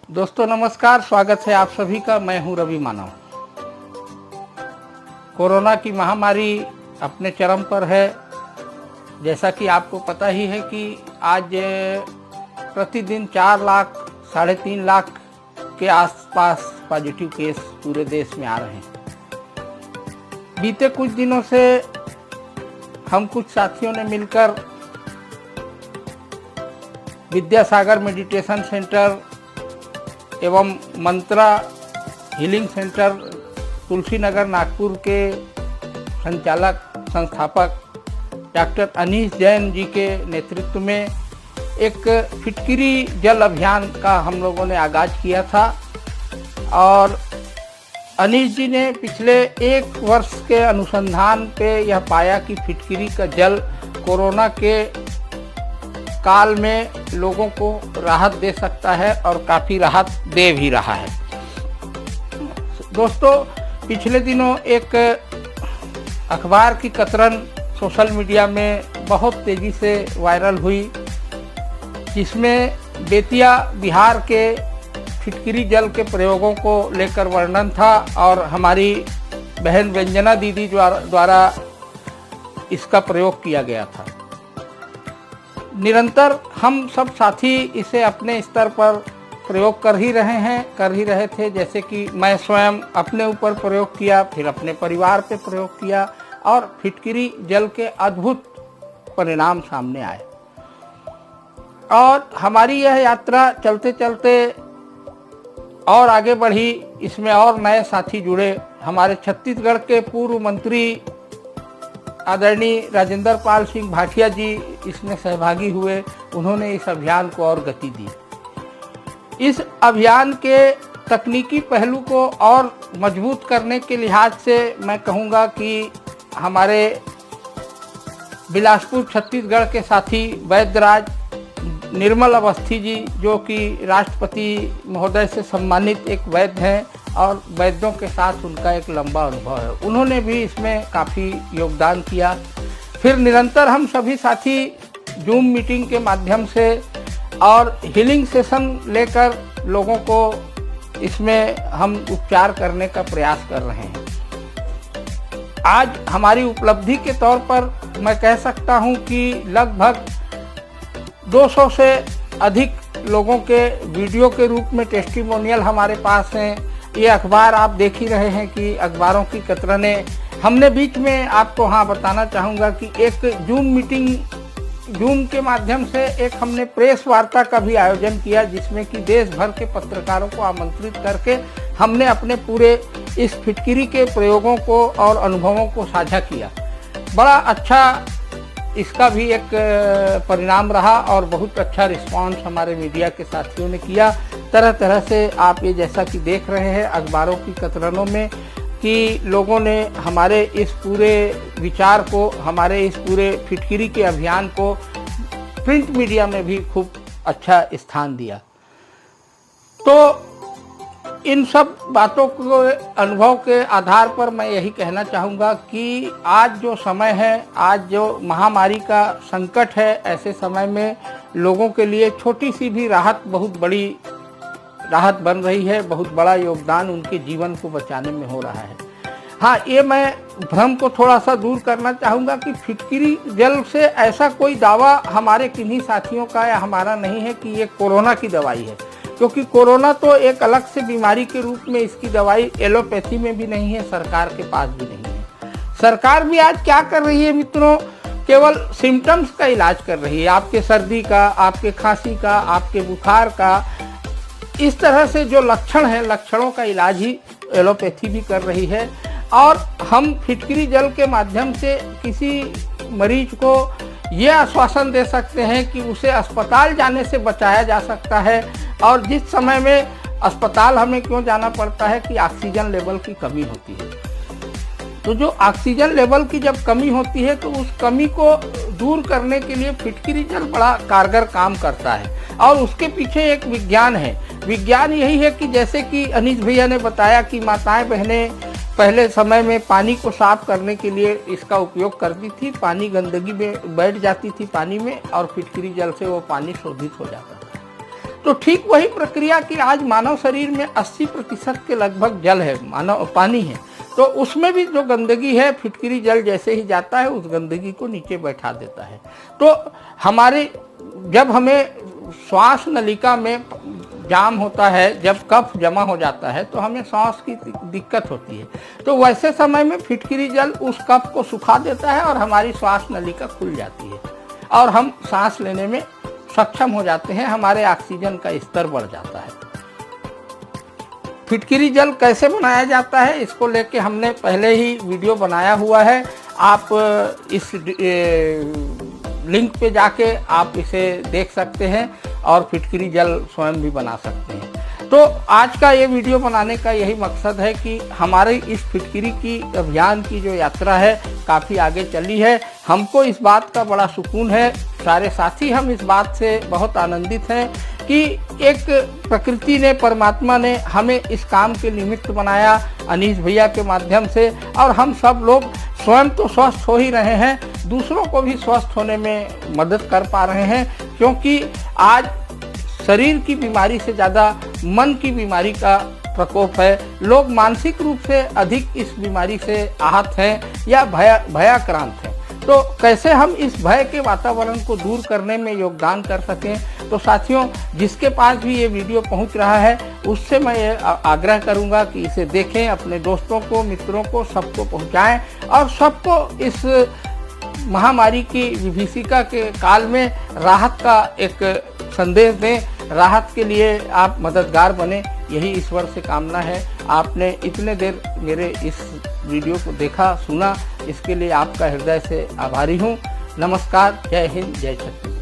दोस्तों नमस्कार, स्वागत है आप सभी का। मैं हूं रवि मानव। कोरोना की महामारी अपने चरम पर है। जैसा कि आपको पता ही है कि आज प्रतिदिन 4 लाख 3.5 लाख के आसपास पॉजिटिव केस पूरे देश में आ रहे हैं। बीते कुछ दिनों से हम कुछ साथियों ने मिलकर विद्यासागर मेडिटेशन सेंटर एवं मंत्रा हीलिंग सेंटर तुलसी नगर नागपुर के संचालक संस्थापक डॉक्टर अनीश जैन जी के नेतृत्व में एक फिटकिरी जल अभियान का हम लोगों ने आगाज किया था। और अनीश जी ने पिछले 1 वर्ष के अनुसंधान पे यह पाया कि फिटकिरी का जल कोरोना के काल में लोगों को राहत दे सकता है और काफ़ी राहत दे भी रहा है। दोस्तों, पिछले दिनों एक अखबार की कतरन सोशल मीडिया में बहुत तेज़ी से वायरल हुई, जिसमें बेतिया बिहार के फिटकिरी जल के प्रयोगों को लेकर वर्णन था और हमारी बहन व्यंजना दीदी द्वारा इसका प्रयोग किया गया था। निरंतर हम सब साथी इसे अपने स्तर पर प्रयोग कर ही रहे थे। जैसे कि मैं स्वयं अपने ऊपर प्रयोग किया, फिर अपने परिवार पे प्रयोग किया और फिटकिरी जल के अद्भुत परिणाम सामने आए। और हमारी यह यात्रा चलते चलते और आगे बढ़ी। इसमें और नए साथी जुड़े। हमारे छत्तीसगढ़ के पूर्व मंत्री आदरणीय राजेंद्र पाल सिंह भाटिया जी इसमें सहभागी हुए। उन्होंने इस अभियान को और गति दी। इस अभियान के तकनीकी पहलू को और मजबूत करने के लिहाज से मैं कहूँगा कि हमारे बिलासपुर छत्तीसगढ़ के साथी वैद्यराज निर्मल अवस्थी जी, जो कि राष्ट्रपति महोदय से सम्मानित एक वैद्य हैं और वैद्यों के साथ उनका एक लंबा अनुभव है, उन्होंने भी इसमें काफ़ी योगदान किया। फिर निरंतर हम सभी साथी जूम मीटिंग के माध्यम से और हीलिंग सेशन लेकर लोगों को इसमें हम उपचार करने का प्रयास कर रहे हैं। आज हमारी उपलब्धि के तौर पर मैं कह सकता हूं कि लगभग 200 से अधिक लोगों के वीडियो के रूप में टेस्टिमोनियल हमारे पास हैं। ये अखबार आप देख ही रहे हैं कि अखबारों की कतरनें। हमने बीच में आपको बताना चाहूँगा कि एक जूम के माध्यम से एक हमने प्रेस वार्ता का भी आयोजन किया, जिसमें कि देश भर के पत्रकारों को आमंत्रित करके हमने अपने पूरे इस फिटकिरी के प्रयोगों को और अनुभवों को साझा किया। बड़ा अच्छा इसका भी एक परिणाम रहा और बहुत अच्छा रिस्पांस हमारे मीडिया के साथियों ने किया। तरह तरह से आप ये जैसा कि देख रहे हैं अखबारों की कतरनों में कि लोगों ने हमारे इस पूरे विचार को, हमारे इस पूरे फिटकिरी के अभियान को प्रिंट मीडिया में भी खूब अच्छा स्थान दिया। तो इन सब बातों को अनुभव के आधार पर मैं यही कहना चाहूँगा कि आज जो समय है, आज जो महामारी का संकट है, ऐसे समय में लोगों के लिए छोटी सी भी राहत बहुत बड़ी राहत बन रही है। बहुत बड़ा योगदान उनके जीवन को बचाने में हो रहा है। हाँ, ये मैं भ्रम को थोड़ा सा दूर करना चाहूँगा कि फिटकिरी जल से ऐसा कोई दावा हमारे किन्हीं साथियों का या हमारा नहीं है कि ये कोरोना की दवाई है, क्योंकि कोरोना तो एक अलग से बीमारी के रूप में इसकी दवाई एलोपैथी में भी नहीं है, सरकार के पास भी नहीं है। सरकार भी आज क्या कर रही है मित्रों, केवल सिम्टम्स का इलाज कर रही है। आपके सर्दी का, आपके खांसी का, आपके बुखार का, इस तरह से जो लक्षण है, लक्षणों का इलाज ही एलोपैथी भी कर रही है। और हम फिटकिरी जल के माध्यम से किसी मरीज को ये आश्वासन दे सकते हैं कि उसे अस्पताल जाने से बचाया जा सकता है। और जिस समय में अस्पताल हमें क्यों जाना पड़ता है कि ऑक्सीजन लेवल की कमी होती है। तो जो ऑक्सीजन लेवल की जब कमी होती है तो उस कमी को दूर करने के लिए फिटकिरी जल बड़ा कारगर काम करता है। और उसके पीछे एक विज्ञान है। विज्ञान यही है कि जैसे कि अनीश भैया ने बताया कि माताएं बहनें पहले समय में पानी को साफ करने के लिए इसका उपयोग करती थी। पानी गंदगी में बैठ जाती थी पानी में और फिटकिरी जल से वो पानी शोधित हो जाता था। तो ठीक वही प्रक्रिया कि आज मानव शरीर में 80% के लगभग जल है, मानव पानी है, तो उसमें भी जो गंदगी है फिटकरी जल जैसे ही जाता है उस गंदगी को नीचे बैठा देता है। तो हमारे जब हमें श्वास नलिका में जाम होता है, जब कफ जमा हो जाता है तो हमें सांस की दिक्कत होती है, तो वैसे समय में फिटकरी जल उस कफ को सुखा देता है और हमारी श्वास नलिका खुल जाती है और हम सांस लेने में सक्षम हो जाते हैं, हमारे ऑक्सीजन का स्तर बढ़ जाता है। फिटकरी जल कैसे बनाया जाता है इसको लेके हमने पहले ही वीडियो बनाया हुआ है, आप इस लिंक पे जाके आप इसे देख सकते हैं और फिटकरी जल स्वयं भी बना सकते हैं। तो आज का ये वीडियो बनाने का यही मकसद है कि हमारे इस फिटकरी की अभियान की जो यात्रा है काफ़ी आगे चली है। हमको इस बात का बड़ा सुकून है, सारे साथी हम इस बात से बहुत आनंदित हैं कि एक प्रकृति ने, परमात्मा ने हमें इस काम के निमित्त बनाया अनीश भैया के माध्यम से, और हम सब लोग स्वयं तो स्वस्थ हो ही रहे हैं, दूसरों को भी स्वस्थ होने में मदद कर पा रहे हैं, क्योंकि आज शरीर की बीमारी से ज़्यादा मन की बीमारी का प्रकोप है। लोग मानसिक रूप से अधिक इस बीमारी से आहत हैं या भयाक्रांत हैं। तो कैसे हम इस भय के वातावरण को दूर करने में योगदान कर सकें, तो साथियों जिसके पास भी ये वीडियो पहुंच रहा है उससे मैं ये आग्रह करूंगा कि इसे देखें, अपने दोस्तों को, मित्रों को, सबको पहुंचाएं और सबको इस महामारी की विभीषिका के काल में राहत का एक संदेश दें, राहत के लिए आप मददगार बने, यही ईश्वर से कामना है। आपने इतने देर मेरे इस वीडियो को देखा, सुना, इसके लिए आपका हृदय से आभारी हूँ। नमस्कार, जय हिंद, जय छत्तीसगढ़।